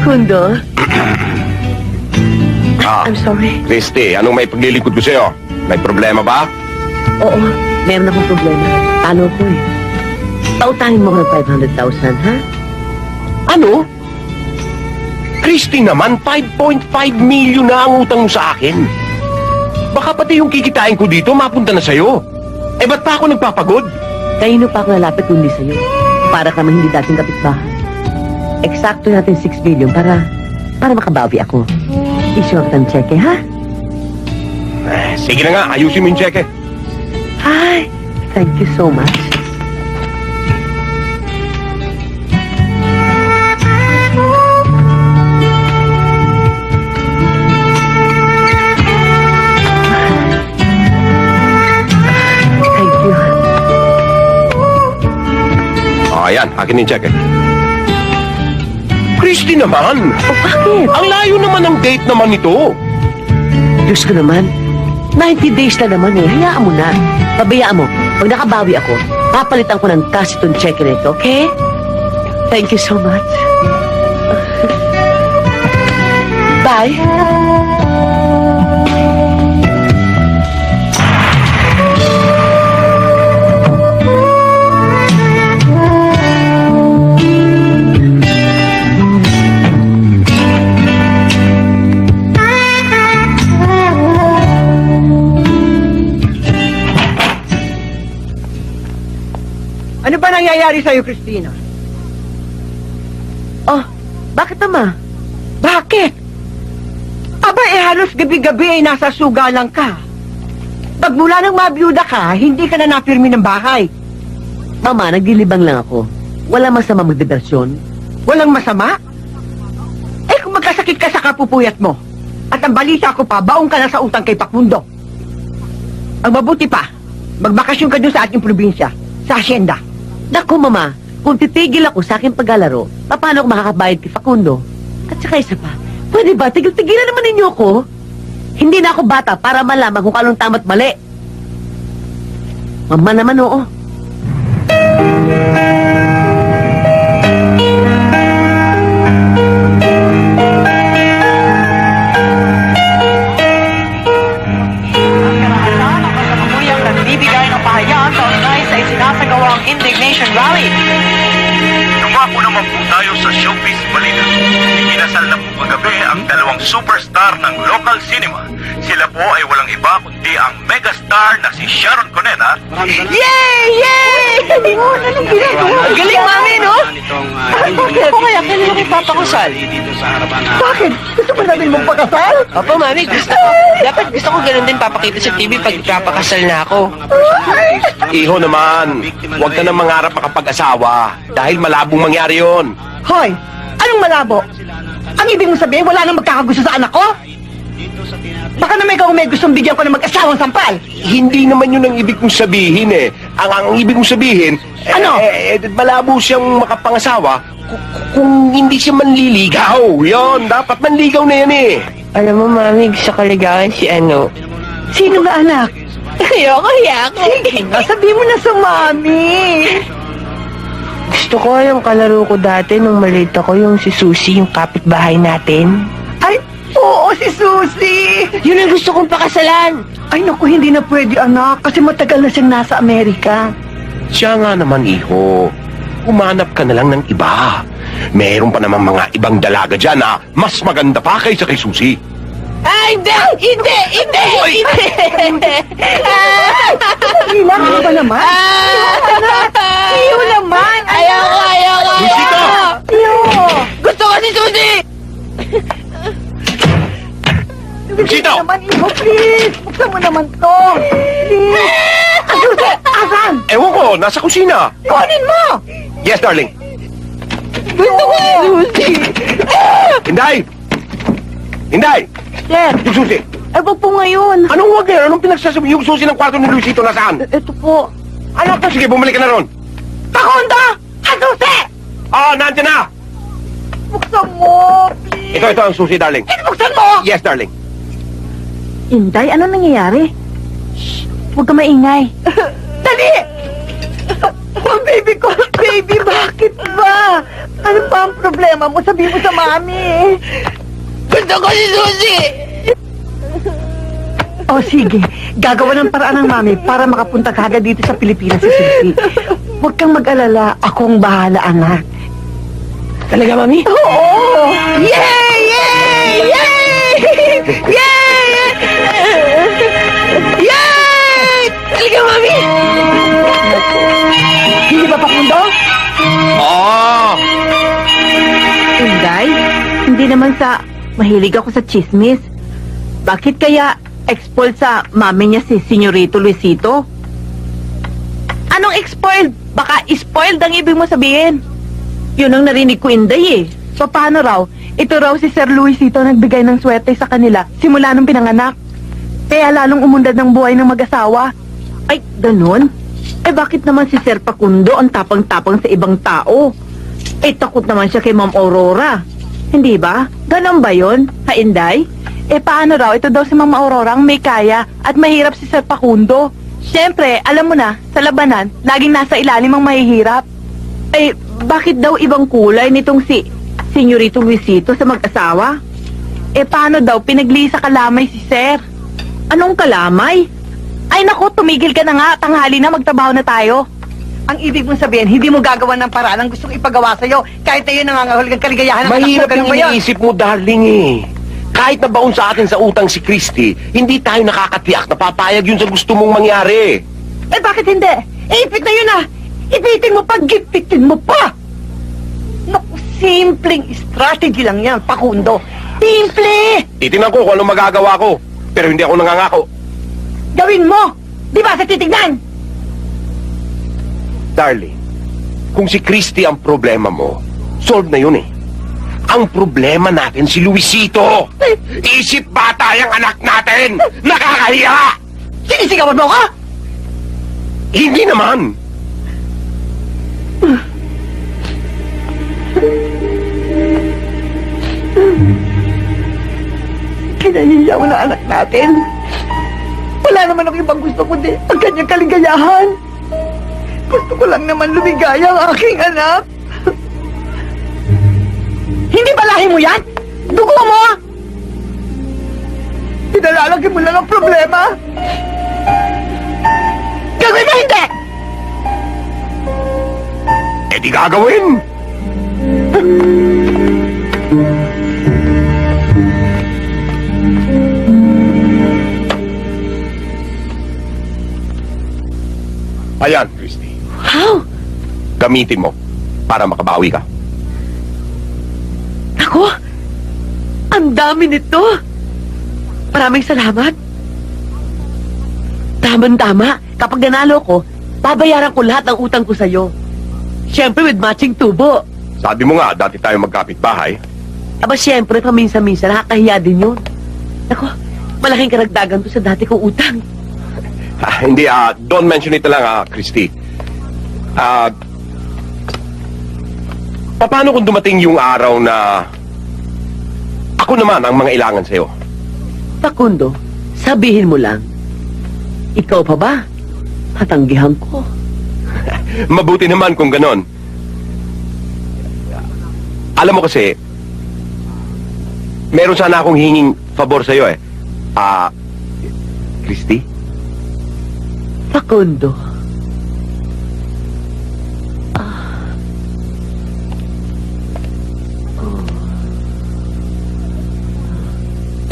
Facundo? I'm sorry. Christy, anong may paglilingkod ko sa'yo? May problema ba? Oo, meron akong problema. Talo ko eh. Pautahin mo ko ng 500,000, ha? Ano? Christy naman, 5.5 million na ang utang mo sa akin. Baka pati yung kikitain ko dito mapunta na sa'yo. Eh, ba't pa ako nagpapagod? Kanino pa ako lalapit kundi sa'yo? Para kami hindi dating kapitbahay. Eksakto natin 6 million para makabawi ako. Issue ako ng cheque, ha? Sige na nga, ayusin mo yung cheque. Hi! Thank you so much. Thank you. Ayan, akin yung cheque. Christy naman! Oh, bakit? Ang layo naman ng date naman nito. Diyos ko naman, 90 days na naman eh. Hayaan mo na. Pabayaan mo. Pag nakabawi ako, papalitan ko ng cash itong check na ito, okay? Thank you so much. Bye. Ano ba nangyayari sa'yo, Christina? Oh, bakit ama? Bakit? Aba, halos gabi-gabi ay nasa sugalang ka. Pagmula nang mabiyuda ka, hindi ka na napirmi ng bahay. Mama, nagdilibang lang ako. Wala masama magdibersyon. Walang masama? Eh, kung magkasakit ka sa kapupuyat mo, at ang balita ko pa, baong ka na sa utang kay Pakundo. Ang mabuti pa, magbakasyon ka doon sa ating probinsya, sa asyenda. Naku, mama, kung titigil ako sa aking paglalaro, paano ako makakabayad kay Facundo? At saka isa pa, pwede ba, tigil-tigilan naman ninyo ko? Hindi na ako bata para malaman kung anong tama't mali. Mama naman, oo. Kasalukuyang nagbibigay ng pahayag kaugnay sa isinasagawang indignation rally. Tumako naman po tayo sa showbiz balita. Ikinasal na po kagabi ang dalawang superstar ng local cinema. Sila po ay walang iba kundi ang megastar na si Sharon Cuneta. Yay! Yay! Galing mo! Anong ginagawa? Galing, mami, no? Bakit? Ako kaya kanina ko papakusal. Bakit? Gusto ba namin magpakasal? Opo, mami, gusto ko. Dapat gusto ko ganun din papakita sa TV pag papakasal na ako. Iho naman, huwag ka nang mangarap makapag-asawa dahil malabong mangyari yon. Hoy! Anong malabo? Ang ibig mong sabihin, wala nang magkakagusto sa anak ko? Baka naman ikaw may gustong bigyan ko ng mag-asawang sampal. Hindi naman yun ang ibig kong sabihin eh. Ang ibig kong sabihin, Ano? malabo siyang makapangasawa kung hindi siya manliligaw. Yon, dapat manligaw na yan eh. Alam mo, mami, gusto ko ligawan si ano. Sino ba, anak? Ayoko. Sige nga, sabihin mo na sa mami. Gusto ko yung kalaro ko dati nung maliit ako, yung si Susie, yung kapitbahay natin. Ay, oo, si Susie. Yun ang gusto kong pakasalan. Ay, naku, hindi na pwede, anak. Kasi matagal na siyang nasa Amerika. Siya nga naman, iho. Umanap ka na lang ng iba. Meron pa naman mga ibang dalaga dyan na mas maganda pa kaysa kay Susie. Hindi! Ilang ano ba naman? Iyo naman. Ayoko! Luisito! Iyo. Gusto ko si Susie! Luisito! Naman, Iyo, please. Buksan mo naman to. Please. Susie, asan? Ewan ko, nasa kusina. Kunin mo. Yes, darling. Gusto ko si Susie. Hinday! Hinday! Sir, Yung Susie! wag po ngayon. Anong huwag ngayon? Anong pinagsasabi? Yung Susie ng kwarto ni Luisito nasaan? Ito po. Anak ko, sige, bumalik ka na ron. Pakundo! Susie! Nandiyan na! Buksan mo, please. Ito ang Susie, darling. Buksan mo! Yes, darling. Inday, ano nangyayari? Shh, huwag ka maingay. Dali! Oh, baby ko, baby, bakit ba? Ano pa ang problema mo? Sabihin mo sa mami. Gusto ko si Susie! O sige, gagawa ng paraan ng mami para makapunta ka agad dito sa Pilipinas si Susie. Huwag kang mag-alala, akong bahala, anak. Talaga, Mami? Oo! Yay! Yay! Yay! Yay! Yay! Talaga, Mami? Hindi ba pakundo? Oo! Inday, hindi naman sa mahilig ako sa chismis. Bakit kaya expelled sa mami niya si Senyorito Luisito? Anong expelled? Baka spoiled ang ibig mo sabihin. Yun ang narinig ko, Inday eh. So paano raw? Ito raw si Sir Luisito nagbigay ng swerte sa kanila simula nung pinanganak. Kaya lalong umundad ng buhay ng mag-asawa. Ay, ganun? Eh bakit naman si Sir Facundo ang tapang-tapang sa ibang tao? Eh takot naman siya kay Ma'am Aurora. Hindi ba? Ganon ba yun? Ha, Inday? Eh paano raw? Ito daw si Ma'am Aurora ang may kaya at mahirap si Sir Facundo. Siyempre, alam mo na, sa labanan, laging nasa ilalim ang mahihirap. Eh, bakit daw ibang kulay nitong si Senyorito Luisito sa mag-asawa? Eh, paano daw pinagli sa kalamay si Sir? Anong kalamay? Ay naku, tumigil ka na nga, tanghali na, magtrabaho na tayo. Ang ibig mong sabihin, hindi mo gagawa ng paraan ang gustong ipagawa sa'yo, kahit na yun nangangahulugang kaligayahan ng anak mo, Mahirap ganun yung ba yun? iniisip mo, darling eh. Kahit na baon sa atin sa utang si Christy, hindi tayo nakakatiyak na papayag yun sa gusto mong mangyari. Eh bakit hindi? Eh ipit na yun ah! Ipitin mo pa, gipitin mo pa! Naku, simpleng strategy lang yan, Facundo. Simple! Titingnan ko kung ano magagawa ko, pero hindi ako nangangako. Gawin mo! Di ba sa titignan? Darling, kung si Christy ang problema mo, solve na yun eh. Ang problema natin si Luisito. Isip bata yung anak natin. Nakakahiya! Sinisigawan mo ka? Hindi naman. Kinahiya mo na anak natin. Wala naman ako ibang gusto kundi ang kanyang kaligayahan. Gusto ko lang naman lumigaya ang aking anak. Hindi ba lahi mo yan? Dugo mo! Pinalalagyan mo lang ang problema. Gawin mo hindi! Eh di gagawin. Ayan, Christy. How? Gamitin mo para makabawi ka. Ako? Ang dami nito. Maraming salamat. Tama-tama. Kapag nanalo ko, babayaran ko lahat ng utang ko sa'yo. Siyempre with matching tubo. Sabi mo nga, dati tayo magkapit-bahay. Aba siyempre, paminsan-minsan, nakakahiya din yun. Ako, malaking karagdagan to sa dati kong utang. Hindi, don't mention it lang, Christy. Paano kung dumating yung araw na ako naman ang mga ilangan sa'yo? Facundo, sabihin mo lang. Ikaw pa ba? Tatanggihan ko. Mabuti naman kung ganon. Alam mo kasi, meron sana akong hinging pabor sa'yo eh. Christy? Facundo.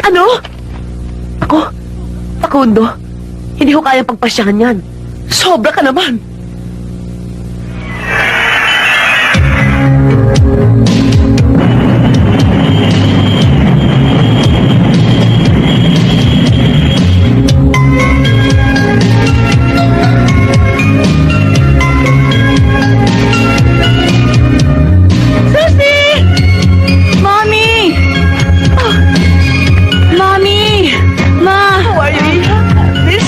Ano? Ako? Facundo? Hindi ko kaya pagpasyahan yan. Sobra ka naman. Susie! Mommy! Oh. Mommy! Ma! How are you? Miss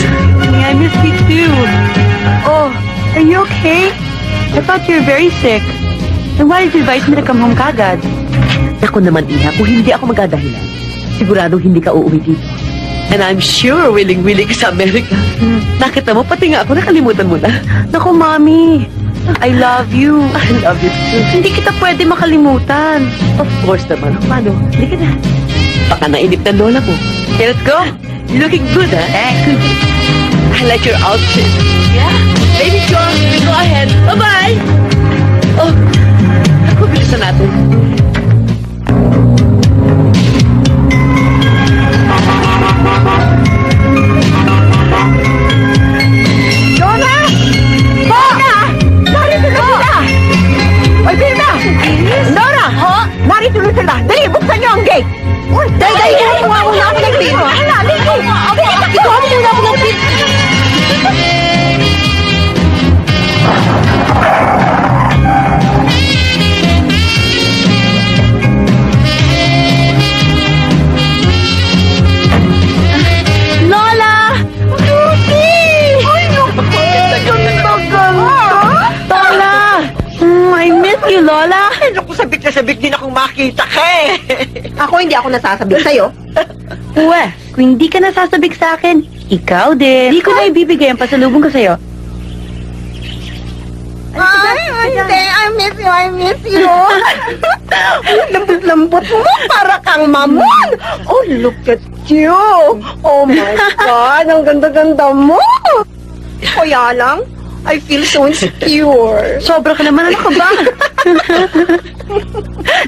me. I miss you too. Oh, are you okay? I thought you were very sick. And why did you invite me to come home kagad? Ako naman, Iha, kung hindi ako magdadahilan, siguradong hindi ka uuwi dito. And I'm sure willing-willing ka sa Amerika. Nakita mo, pati nga ako, nakalimutan mo na. Naku, Mami. I love you. I love you too. Hindi kita pwede makalimutan. Of course naman. Paano? Hindi ka na. Baka nainip na lola mo. Okay, let's go. You're looking good, ha? I like your outfit. Yeah? Baby John, go ahead. Bye-bye. Oh, ako, bilisan natin. Donna! Donna! Narito na sila! Ay, Vilma! Donna! Ho? Narito na sila! Dali, buksan niyo ang gate! Dali! Kuha mo na ako ng pin! Hala, ligo! Ikuha mo muna ako ng pin! Lola! Lucy! Ay, naku! Lola! I miss you, Lola. Ay, naku, sabik na sabik din akong makita ka eh! Ako hindi ako nasasabik sa'yo. Uwe, kung hindi ka nasasabik sa akin, ikaw din. Hindi ko na ibibigay ang pasalubong ko sa'yo. Ay, hindi. I miss you. Lambot-lambot mo, para kang mamon. Oh, look at you. Oh my God, ang ganda-ganda mo. Kaya lang, I feel so insecure. Sobra ka naman, ano ka ba?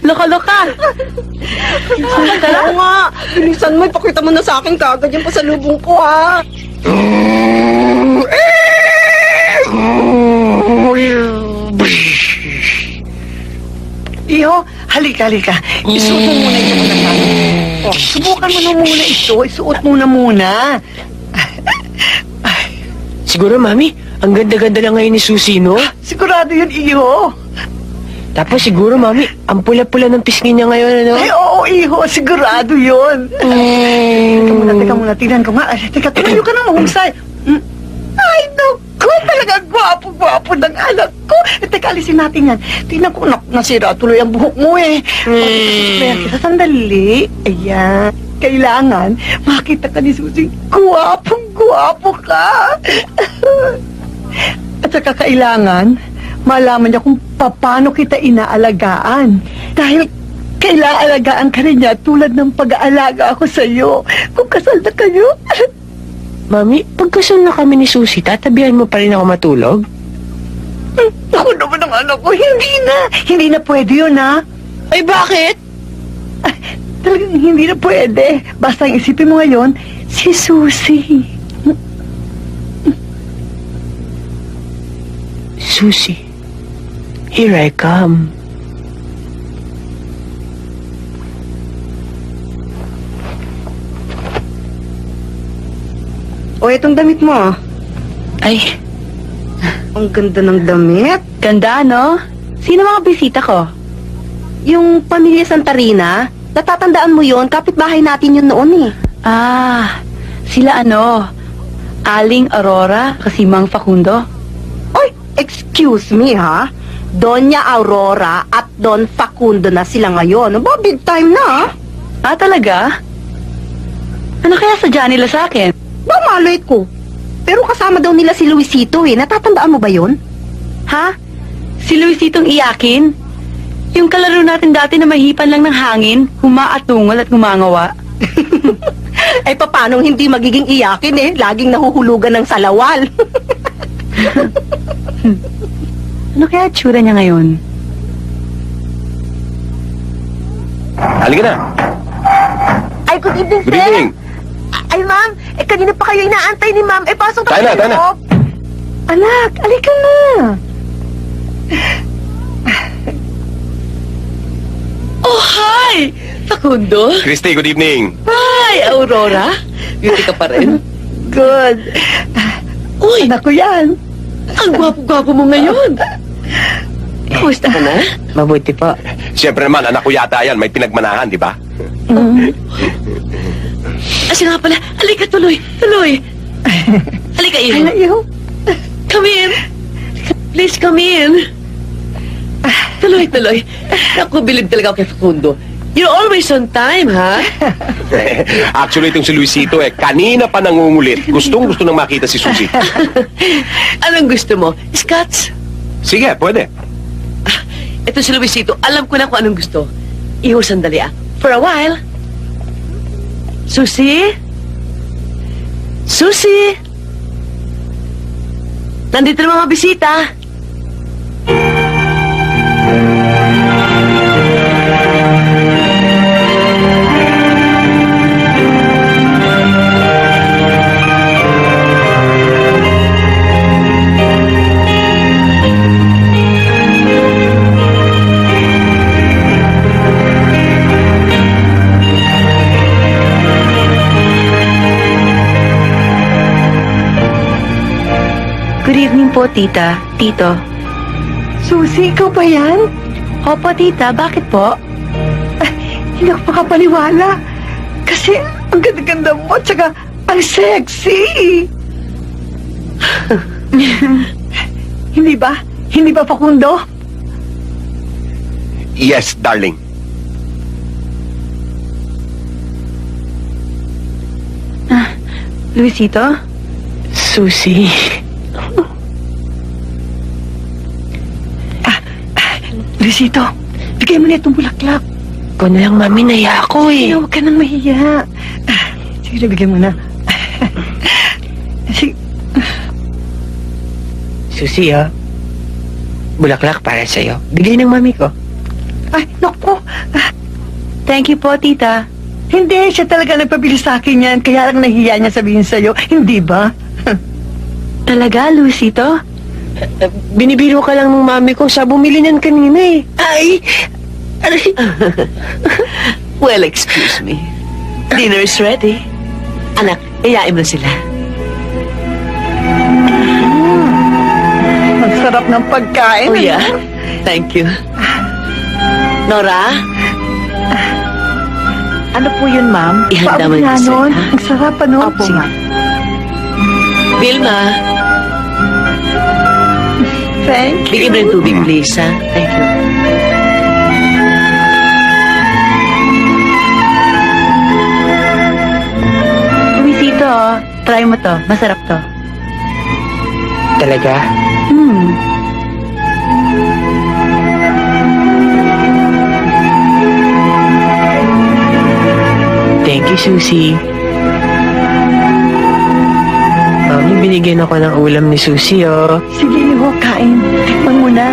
Loka-loka. Oo nga, bilisan mo, ipakita mo na sa akin kagad yung pasalubong ko, ha. Iho, halika. Isuot mo muna yung mga subukan mo na muna ito. Isuot mo na muna. Siguro, Mami, ang ganda-ganda na ngayon ni Susie, no? Sigurado yun, Iho. Tapos siguro, Mami, ang pula-pula ng pisngi niya ngayon, ano? Ay, oo, Iho. Sigurado yun. Teka muna. Tingnan ko nga. Ay, teka, tuloy ka na mahusay. Ay, naku. Talaga gwapo-gwapo ng anak ko. Teka, alisin natin yan. Tingnan ko, nasira tuloy ang buhok mo eh. Kaya kita, sandali. Ayan. Kailangan makita ka ni Susie. Gwapong-gwapo ka. At saka kailangan malaman niya kung paano kita inaalagaan. Dahil kailangan alagaan ka rin niya tulad ng pag-aalaga ako sa iyo. Kung kasal na kayo. Mami, pagkasal na kami ni Susie, tatabihan mo pa rin ako matulog? Ako naman ang anak ko. Hindi na pwede yun, ha? Ay, bakit? Talagang hindi na pwede. Basta ang isipin mo ngayon, si Susie. Susie, here I come. O, itong damit mo. Ay, Ang ganda ng damit. ganda, no? Sino mga bisita ko? Yung pamilya Santarina, natatandaan mo yon, kapitbahay natin yun noon eh. Ah, sila ano? Aling Aurora, kasi Mang Facundo? Oy, excuse me ha. Doña Aurora at Don Facundo na sila ngayon. Aba, big time na. Ah, talaga? Ano kaya sadya nila sa akin? Ba, malay ko. Pero kasama daw nila si Luisito eh. Natatandaan mo ba yon? Ha? Si Luisitong iyakin? Yung kalaro natin dati na mahipan lang ng hangin, humaatungol at gumangawa. Ay, papanong hindi magiging iyakin eh. Laging nahuhulugan ng salawal. Ano kaya tsura niya ngayon? Halika na. Ay, good evening, Good evening. Ay, ma'am. Kanina pa kayo inaantay ni ma'am. Pasok Tayo na, tayo na. Anak, alika na. Oh, hi! Facundo? Christy, good evening. Hi, Aurora? Beauty ka pa rin? Good. Uy, Anak ko yan. ang gwapo-gwapo mo ngayon. Kumusta ka na? Mabuti po. Siyempre naman, anak ko yata yan. May pinagmanahan, di ba? Kasi nga pala, alika tuloy. Alika, Ay, Iho. Iho. Come in. Please come in. Tuloy. Naku, bilib talaga ako kay Facundo. You're always on time, ha? Actually, itong si Luisito kanina pa nangungulit. Gustong-gusto nang makita si Susie. Anong gusto mo? Scotch? Sige, pwede. Ito si Luisito. Alam ko na kung anong gusto. Iho, sandali ah. For a while. Susie? Susie? Nandito na mga bisita. Good evening po, tita. Tito. Susie, ikaw ba yan? Opo, tita. Bakit po? Hindi ako makapaniwala. Kasi ang ganda-ganda mo at saka ang sexy. Hindi ba? Hindi ba, Facundo? Yes, darling. Luisito? Susie. Luisito, bigay mo na itong bulaklak. Ikaw na lang, mami. Naya ako eh. Huwag ka nang mahiya. Sige, bigay mo na. Sige. Susie, oh. Bulaklak para sa'yo. Bigay ng mami ko. Ay, naku. Thank you po, tita. Hindi, siya talaga nagpabili sa akin yan. Kaya lang nahiya niya sabihin sa'yo. Hindi ba? Talaga, Luisito? Binibiro ka lang ng mami ko sa bumili niyan kanina eh. Ay! Aray! Well, excuse me. Dinner is ready. Anak, iyain mo sila. Ang sarap ng pagkain. Oh, yeah? Thank you. Nora, Ano po yun, ma'am? ihanda mo yung dessert, nun. ha? Ang sarap, ano? Opo, ma'am. Vilma, Thank you. bigyan mo ng tubig, please, ha? Thank you. Luisito, oh. Try mo to. Masarap to. Talaga? Thank you, Susie. Mami, binigyan ako ng ulam ni Susie, oh. Sige, Iho, kain. Tikman mo na.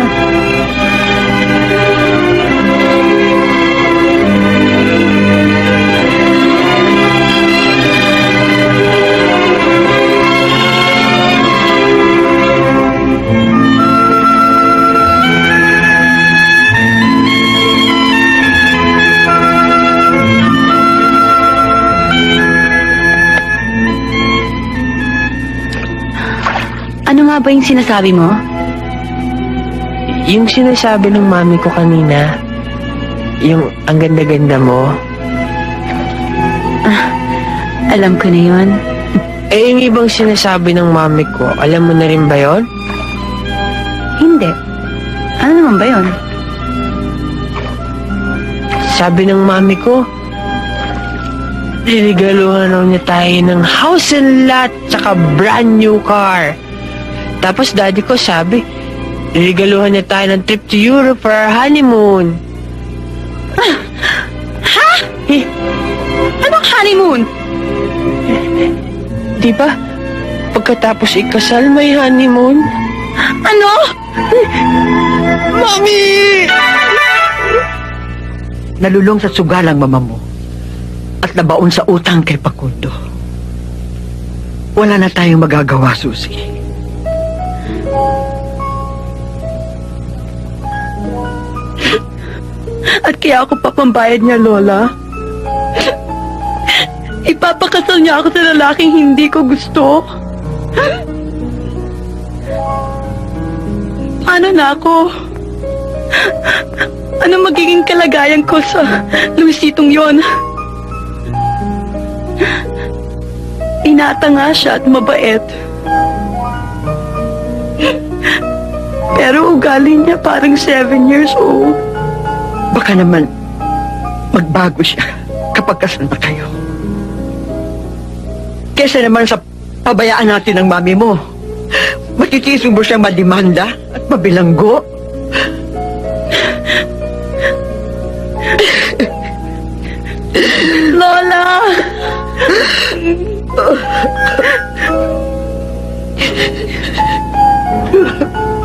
Ano nga ba yung sinasabi mo? Yung sinasabi ng mami ko kanina, yung ang ganda-ganda mo. Alam ko na yon. Eh, yung ibang sinasabi ng mami ko, alam mo na rin ba yon? Hindi. Ano naman ba yon? Sabi ng mami ko, liligaluhan raw niya tayo ng house and lot tsaka brand new car. Tapos daddy ko sabi, liligaluhan niya tayo ng trip to Europe for our honeymoon. Ha? Anong honeymoon? Di ba? Pagkatapos ikasal, may honeymoon. Ano? Mami! Nalulong sa sugalang mama mo at nabaon sa utang kay Facundo. Wala na tayong magagawa, Susie. At kaya ako papambayad niya, Lola. Ipapakasal niya ako sa lalaking hindi ko gusto. Paano na ako? Ano magiging kalagayan ko sa Luisitong yon? Inata nga siya at mabait. Pero ugali niya parang 7 years old. Baka naman magbago siya kapag kasal na kayo. Kesa naman sa pabayaan natin ng mami mo. Matitiis mo siyang madimanda at mabilanggo? Lola!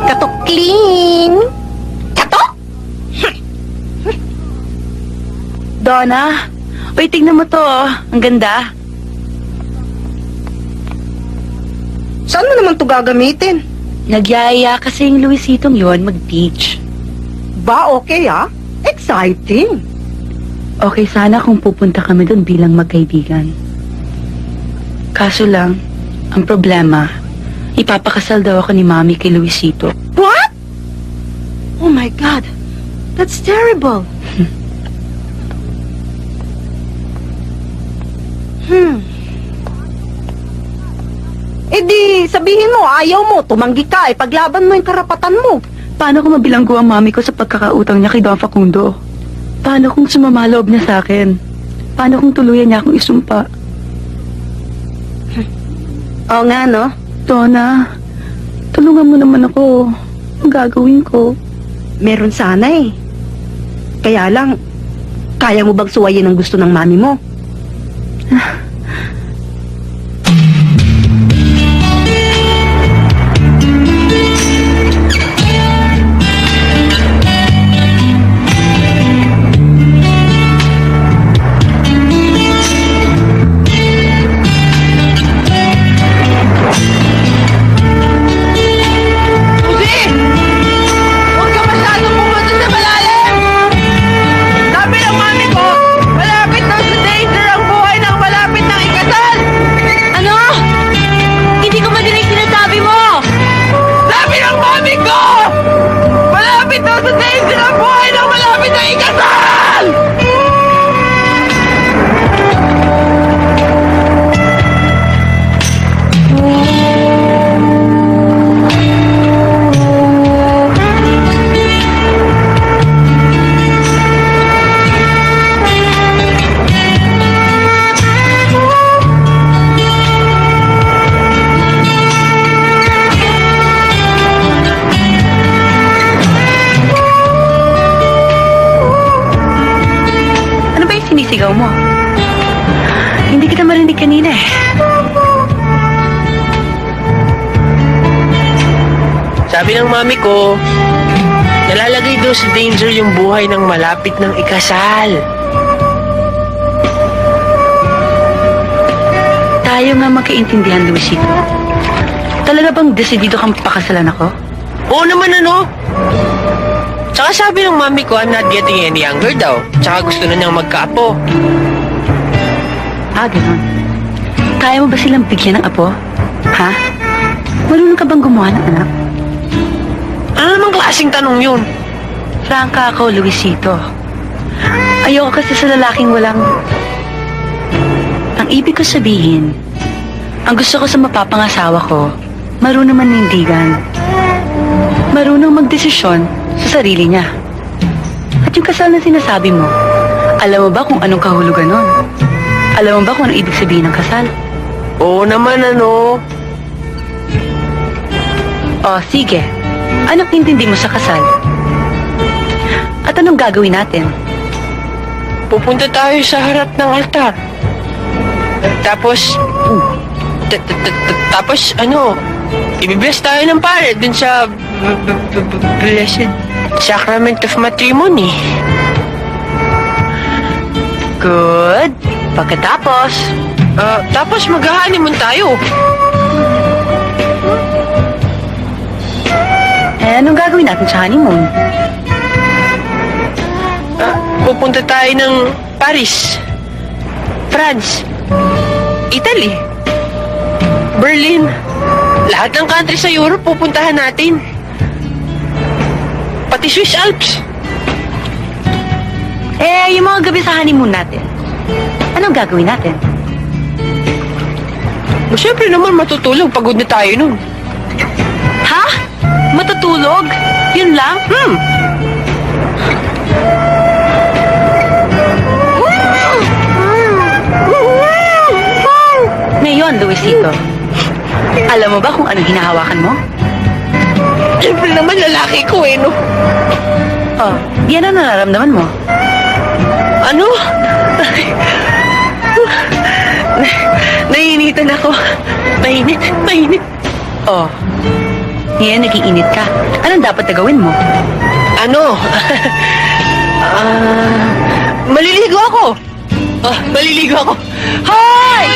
Katukling! Katok! Donna, uy, tignan mo to, oh. Ang ganda. Saan mo naman to gagamitin? Nagyaya kasi yung Luisitong yon mag-beach. Ba, okay Exciting! Okay sana kung pupunta kami doon bilang magkaibigan. Kaso lang, ang problema, ipapakasal daw ako ni Mami kay Luisito. What? Oh my God! That's terrible! Eh di, sabihin mo, ayaw mo, tumanggi ka, paglaban mo yung karapatan mo. Paano ko mabilanggo ang Mami ko sa pagkakautang niya kay Don Facundo? Paano kung sumamaloob niya sa akin? Paano kung tuluyan niya akong isumpa? Oo nga, no? Donna, tulungan mo naman ako. Ang gagawin ko. Meron sana Kaya lang, kaya mo bang suwayin ang gusto ng mami mo? Huwag ka masyadong pumunta sa malalim! Sabi ng mami ko, malapit na sa danger ang buhay ng malapit ng ikasal! Ano? Hindi ko madinig sinasabi mo! Sabi ng mami ko, malapit na sa danger ang buhay ng malapit ng ikasal! Ano ba yung sinisigaw mo? Hindi kita marinig kanina eh. Sabi ng mami ko, nalalagay daw sa danger yung buhay ng malapit ng ikasal. Tayo nga magkaintindihan, Luisito. Talaga bang desidido kang pakasalan ako? Oo naman ano? Tsaka sabi ng mami ko, I'm not getting any younger daw. Tsaka gusto na niyang magkaapo. Ah, ganun. Kaya mo ba silang bigyan ng apo? Ha? Marunong ka bang gumawa ng anak? Ano namang klaseng tanong yun? Franka ako, Luisito. Ayoko kasi sa lalaking walang... Ang ibig ko sabihin, ang gusto ko sa mapapangasawa ko, marunong manindigan. Marunong magdesisyon sa sarili niya. At yung kasal na sinasabi mo, alam mo ba kung anong kahulugan nun? Alam mo ba kung anong ibig sabihin ng kasal? Oo naman ano? O, sige. Anong intindi mo sa kasal? At anong gagawin natin? Pupunta tayo sa harap ng altar. Tapos, tapos ano, ibibless tayo ng pare dun sa Blessed Sacrament of Matrimony. Good. Pagkatapos, Tapos mag-honeymoon tayo. anong gagawin natin sa honeymoon? Pupunta tayo ng Paris, France, Italy, Berlin. Lahat ng country sa Europe pupuntahan natin. Pati Swiss Alps. Yung mga gabi sa honeymoon natin, anong gagawin natin? Siyempre naman matutulog. Pagod na tayo nun. Ha? Matutulog? Yun lang? Ngayon, Luisito, Alam mo ba kung ano hinahawakan mo? Siyempre naman lalaki ko eh, no? Oh, yan ang nararamdaman mo. Ano? Naiinitan ako. Mainit. Oh, ngayon nag-iinit ka. Anong dapat na gawin mo? Ano? Maliligo ako. Maliligo ako. Hoy!